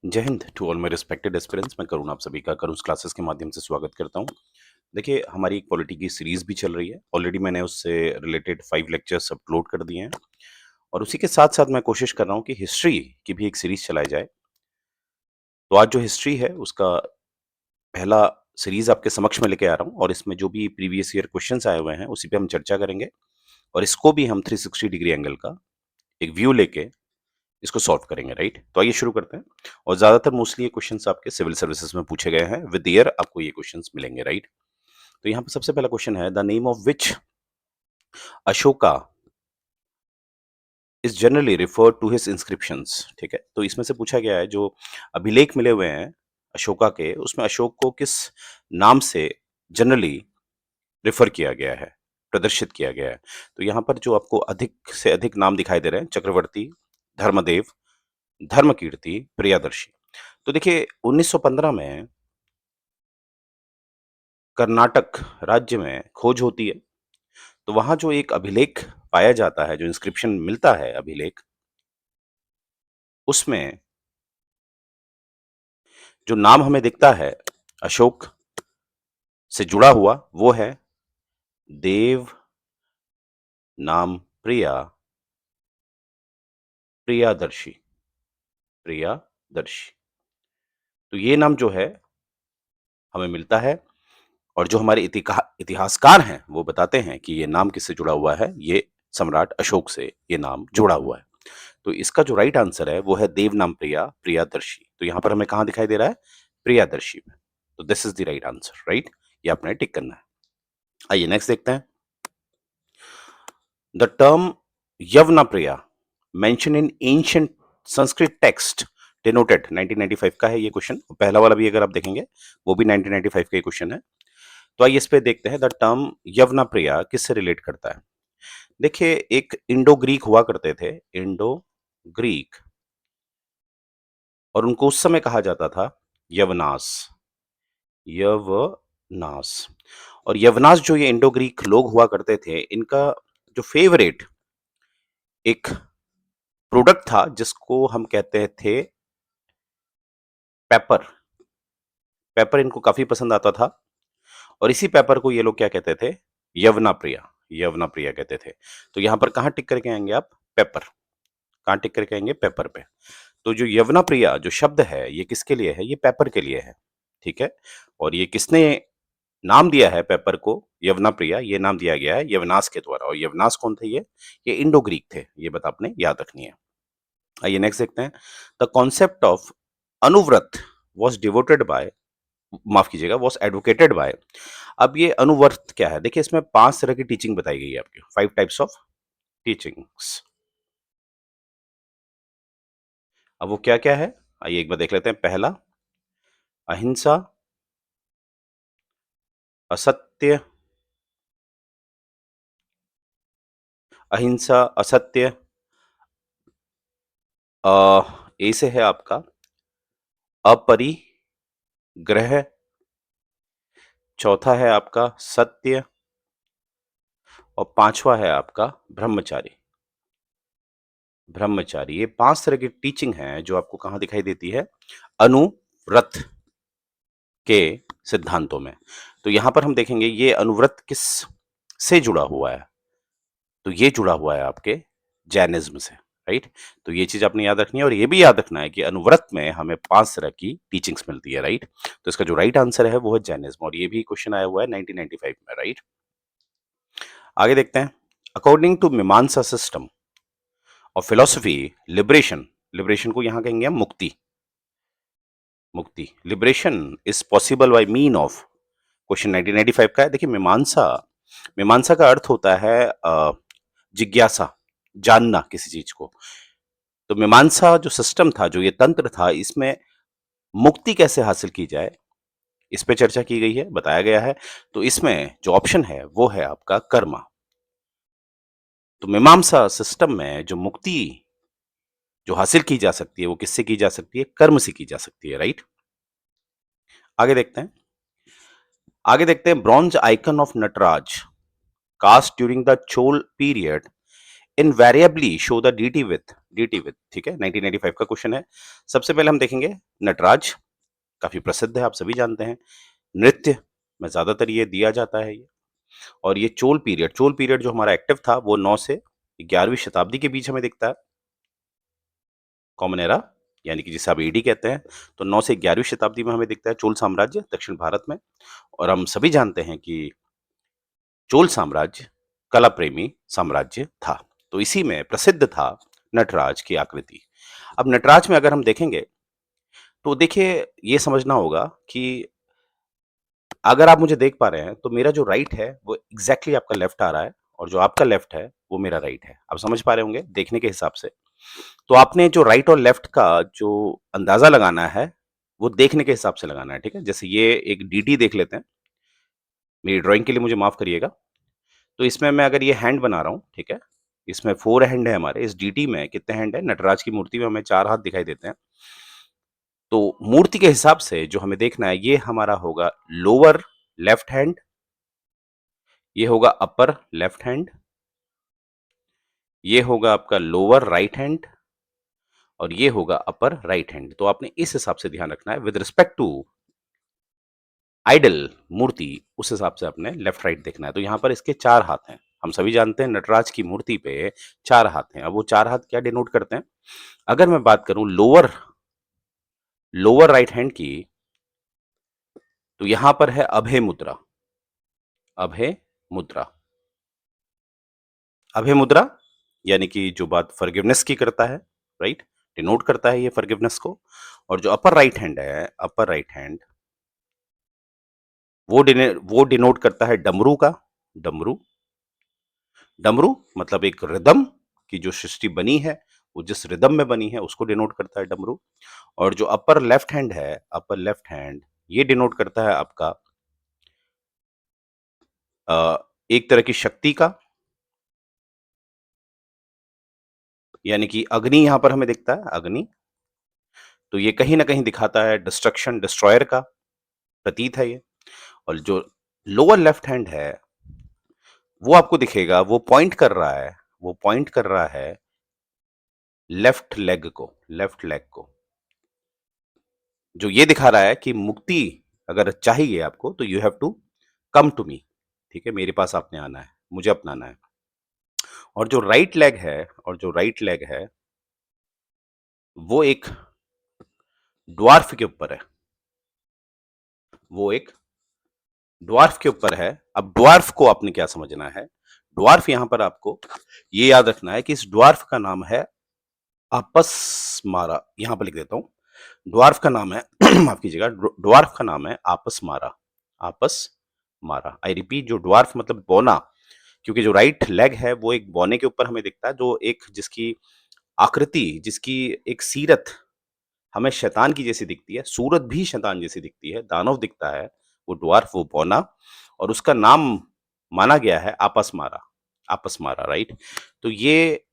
जय हिंद to all my respected aspirants. मैं करुण आप सभी का करुण क्लासेस के माध्यम से स्वागत करता हूं। देखिए, हमारी एक पॉलिटी की सीरीज भी चल रही है। ऑलरेडी मैंने उससे रिलेटेड 5 लेक्चर्स अपलोड कर दिए हैं और उसी के साथ साथ मैं कोशिश कर रहा हूं कि हिस्ट्री की भी एक सीरीज चलाई जाए। तो आज जो हिस्ट्री है उसका पहला सीरीज आपके समक्ष में लेके आ रहा हूं और इसमें जो भी प्रीवियस ईयर क्वेश्चंस आए हुए हैं उसी पे हम चर्चा करेंगे और इसको भी हम 360 डिग्री एंगल का एक व्यू लेके इसको सॉल्व करेंगे, राइट? तो आइए शुरू करते हैं। और ज्यादातर मोस्टली ये क्वेश्चंस आपके सिविल सर्विसेज में पूछे गए हैं। विद ईयर आपको ये क्वेश्चंस मिलेंगे, राइट? तो यहाँ पे सबसे पहला क्वेश्चन है, the name of which Ashoka is generally referred to his inscriptions. ठीक है, तो इसमें से पूछा गया है जो अभिलेख मिले हुए हैं अशोका के, उसमें अशोक को किस नाम से जनरली रेफर किया गया है, प्रदर्शित किया गया है। तो यहाँ पर जो आपको अधिक से अधिक नाम दिखाई दे रहे हैं, चक्रवर्ती, धर्मदेव, धर्मकीर्ति, प्रियदर्शी। तो देखिए 1915 में कर्नाटक राज्य में खोज होती है, तो वहां जो एक अभिलेख पाया जाता है, जो इंस्क्रिप्शन मिलता है अभिलेख, उसमें जो नाम हमें दिखता है अशोक से जुड़ा हुआ, वो है देव नाम प्रिया प्रियादर्शी प्रियादर्शी। तो ये नाम जो है हमें मिलता है और जो हमारे इतिहासकार हैं वो बताते हैं कि ये नाम किससे जुड़ा हुआ है, ये सम्राट अशोक से ये नाम जुड़ा हुआ है। तो इसका जो राइट आंसर है वो है देव नाम प्रिया प्रियादर्शी। तो यहाँ पर हमें कहाँ दिखाई दे रहा है? प्रियादर्शी में। तो this is the right answer, right? ये आपने टिक करना है। आइए नेक्स्ट देखते हैं। The term Yavanapriya mention in ancient Sanskrit text denoted. 1995 का है ये क्वेश्चन। पहला वाला भी अगर आप देखेंगे वो भी 1995 का क्वेश्चन है। तो आइए इस पे देखते हैं, द टर्म यवना प्रिया किससे रिलेट करता है। देखिए, एक इंडो ग्रीक हुआ करते थे, इंडो ग्रीक, और उनको उस समय कहा जाता था यवनास, यवनास। और यवनास जो ये इंडो ग्रीक लोग हुआ करते थे, इनका जो फेवरेट एक प्रोडक्ट था जिसको हम कहते थे पेपर। पेपर इनको काफी पसंद आता था और इसी पेपर को ये लोग क्या कहते थे? यवना प्रिया, यवना प्रिया कहते थे। तो यहां पर कहां टिक करके आएंगे आप? पेपर। कहां टिक करके आएंगे? पेपर पे। तो जो यवना प्रिया जो शब्द है ये किसके लिए है? ये पेपर के लिए है। ठीक है, और ये किसने नाम दिया है पेपर को? यवना प्रिया, ये नाम दिया गया है यवनास के द्वारा। और यवनास कौन थे? ये इंडो ग्रीक थे। ये बात आपने याद रखनी है। आइए नेक्स्ट देखते हैं। The concept of Anuvrat was devoted by, माफ कीजिएगा, वॉज एडवोकेटेड बाय। अब ये अनुव्रत क्या है? देखिए, इसमें 5 तरह की टीचिंग बताई गई है आपकी, 5 टाइप्स ऑफ टीचिंग्स। अब वो क्या क्या है आइए एक बार देख लेते हैं। पहला, अहिंसा, असत्य, अहिंसा, असत्य। ए से है आपका अपरिग्रह, चौथा है आपका सत्य और पांचवा है आपका ब्रह्मचारी। ब्रह्मचारी, ये 5 तरह की टीचिंग है जो आपको कहाँ दिखाई देती है? अनुव्रत के सिद्धांतों में। तो यहां पर हम देखेंगे ये अनुव्रत किस से जुड़ा हुआ है? तो ये जुड़ा हुआ है आपके जैनिज्म से, राइट? तो ये चीज आपने याद रखनी है और ये भी याद रखना है कि अनुव्रत में हमें 5 तरह की टीचिंग्स मिलती है, राइट? तो इसका जो राइट आंसर है वो है जैनिज्म और ये भी क्वेश्चन आया हुआ है 1995 में, राइट? आगे देखते हैं। अकॉर्डिंग टू मीमांसा system of philosophy, liberation, liberation को यहां कहेंगे हम मुक्ति। मुक्ति, liberation is possible by mean of, question 1995 का है। देखिए, मीमांसा, मीमांसा का अर्थ होता है जिज्ञासा, जानना किसी चीज को। तो मीमांसा जो सिस्टम था, जो ये तंत्र था, इसमें मुक्ति कैसे हासिल की जाए इस पे चर्चा की गई है, बताया गया है। तो इसमें जो ऑप्शन है वो है आपका कर्म। तो मीमांसा सिस्टम में जो मुक्ति जो हासिल की जा सकती है वो किससे की जा सकती है? कर्म से की जा सकती है, राइट? आगे देखते हैं। आगे देखते हैं, bronze icon of Nataraja cast during the Chola period invariably show the dt with, ठीक है, 1995 का क्वेश्चन है। सबसे पहले हम देखेंगे नटराज, काफी प्रसिद्ध है, आप सभी जानते हैं। नृत्य में ज्यादातर ये दिया जाता है ये। और ये चोल पीरियड जो हमारा एक्टिव था वो 9 से 11वीं शताब्दी के बीच हमें दिखता है। कॉमन एरा यानी कि जिसे आप एडी कहते हैं, तो 9 से 11वीं शताब्दी में हमें दिखता है चोल साम्राज्य दक्षिण भारत में। और हम सभी जानते हैं कि चोल साम्राज्य कला प्रेमी साम्राज्य था, तो इसी में प्रसिद्ध था नटराज की आकृति। अब नटराज में अगर हम देखेंगे तो देखिए ये समझना होगा कि अगर आप मुझे देख पा रहे हैं तो मेरा जो राइट है वो एग्जैक्टली आपका लेफ्ट आ रहा है, और जो आपका लेफ्ट है वो मेरा राइट है। आप समझ पा रहे होंगे देखने के हिसाब से। तो आपने जो राइट और लेफ्ट का जो अंदाजा लगाना है वो देखने के हिसाब से लगाना है, ठीक है। जैसे ये एक डीटी देख लेते हैं, मेरी ड्राइंग के लिए मुझे माफ करिएगा। तो इसमें मैं अगर ये हैंड बना रहा हूँ, ठीक है, इसमें 4 हैंड है हमारे। इस डीटी में कितने हैंड है? नटराज की मूर्ति में हमें 4 हाथ दिखाई देते हैं। तो मूर्ति के हिसाब से जो हमें देखना है, ये हमारा होगा लोअर लेफ्ट हैंड, ये होगा अपर लेफ्ट हैंड, ये होगा आपका लोअर राइट हैंड, और ये होगा अपर राइट हैंड। तो आपने इस हिसाब से ध्यान रखना है विद रिस्पेक्ट टू आइडल मूर्ति, उस हिसाब से आपने लेफ्ट राइट देखना है। तो यहाँ पर इसके 4 हाथ हैं। हम सभी जानते हैं नटराज की मूर्ति पे 4 हाथ हैं। अब वो 4 हाथ क्या डिनोट करते हैं? अगर मैं बात करूं लोअर लोअर राइट हैंड की, तो यहां पर है अभय मुद्रा। अभय मुद्रा, अभय मुद्रा यानी कि जो बात फॉरगिवनेस की करता है, राइट, डिनोट करता है ये फॉरगिवनेस को। और जो अपर राइट हैंड है, अपर राइट हैंड, वो डिनोट करता है डमरू का। डमरू, डमरू मतलब एक रिदम की जो सृष्टि बनी है, वो जिस रिदम में बनी है उसको डिनोट करता है डमरू। और जो अपर लेफ्ट हैंड है, अपर लेफ्ट हैंड, ये डिनोट करता है आपका एक तरह की शक्ति का, यानी कि अग्नि यहां पर हमें दिखता है, अग्नि। तो ये कहीं ना कहीं दिखाता है डिस्ट्रक्शन, डिस्ट्रॉयर का प्रतीत है ये। और जो लोअर लेफ्ट हैंड है वो आपको दिखेगा, वो पॉइंट कर रहा है, वो पॉइंट कर रहा है लेफ्ट लेग को, लेफ्ट लेग को, जो ये दिखा रहा है कि मुक्ति अगर चाहिए आपको तो you have to come to me, ठीक है, मेरे पास आपने आना है, मुझे अपनाना है। और जो राइट लेग है, और जो राइट लेग है वो एक ड्वार्फ के ऊपर है, वो एक ड्वार्फ के ऊपर है। अब ड्वार्फ को आपने क्या समझना है? ड्वार्फ यहां पर आपको ये याद रखना है कि इस ड्वार्फ का नाम है आपसमारा। यहां पर लिख देता हूं, ड्वार्फ का नाम है माफ कीजिएगा, ड्वार्फ का नाम है आपसमारा। आपसमारा, आई रिपीट, जो ड्वार्फ मतलब बौना, क्योंकि जो राइट लेग है वो एक बौने के ऊपर हमें दिखता है, जो एक जिसकी आकृति, जिसकी एक सीरत हमें शैतान की जैसी दिखती है, सूरत भी शैतान जैसी दिखती है, दानव दिखता है, वो ड्वार्फ, वो बौना। और उसका नाम माना गया है आपसमारा, आपसमारा, राइट। तो ये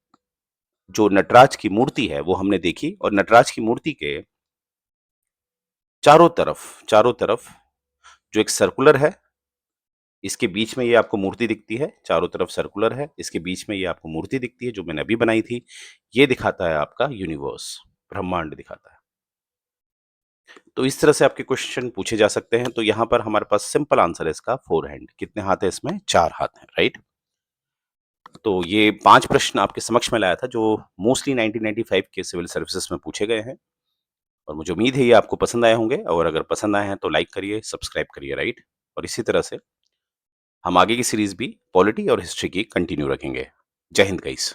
जो नटराज की मूर्ति है वो हमने देखी, और नटराज की मूर्ति के चारों तरफ जो एक सर्कुलर है, इसके बीच में ये आपको मूर्ति दिखती है, चारों तरफ सर्कुलर है, इसके बीच में ये आपको मूर्ति दिखती है जो मैंने अभी बनाई थी। ये दिखाता है आपका यूनिवर्स, ब्रह्मांड दिखाता है। तो इस तरह से आपके क्वेश्चन पूछे जा सकते हैं। तो यहाँ पर हमारे पास सिंपल आंसर है इसका 4 हैंड। कितने हाथ है इसमें? 4 हाथ हैं, राइट। तो ये 5 प्रश्न आपके समक्ष में लाया था जो मोस्टली 1995 के सिविल सर्विसेज में पूछे गए हैं, और मुझे उम्मीद है ये आपको पसंद आए होंगे। और अगर पसंद आए हैं तो लाइक करिए, सब्सक्राइब करिए, राइट। और इसी तरह से हम आगे की सीरीज भी पॉलिटी और हिस्ट्री की कंटिन्यू रखेंगे। जय हिंद गाइस।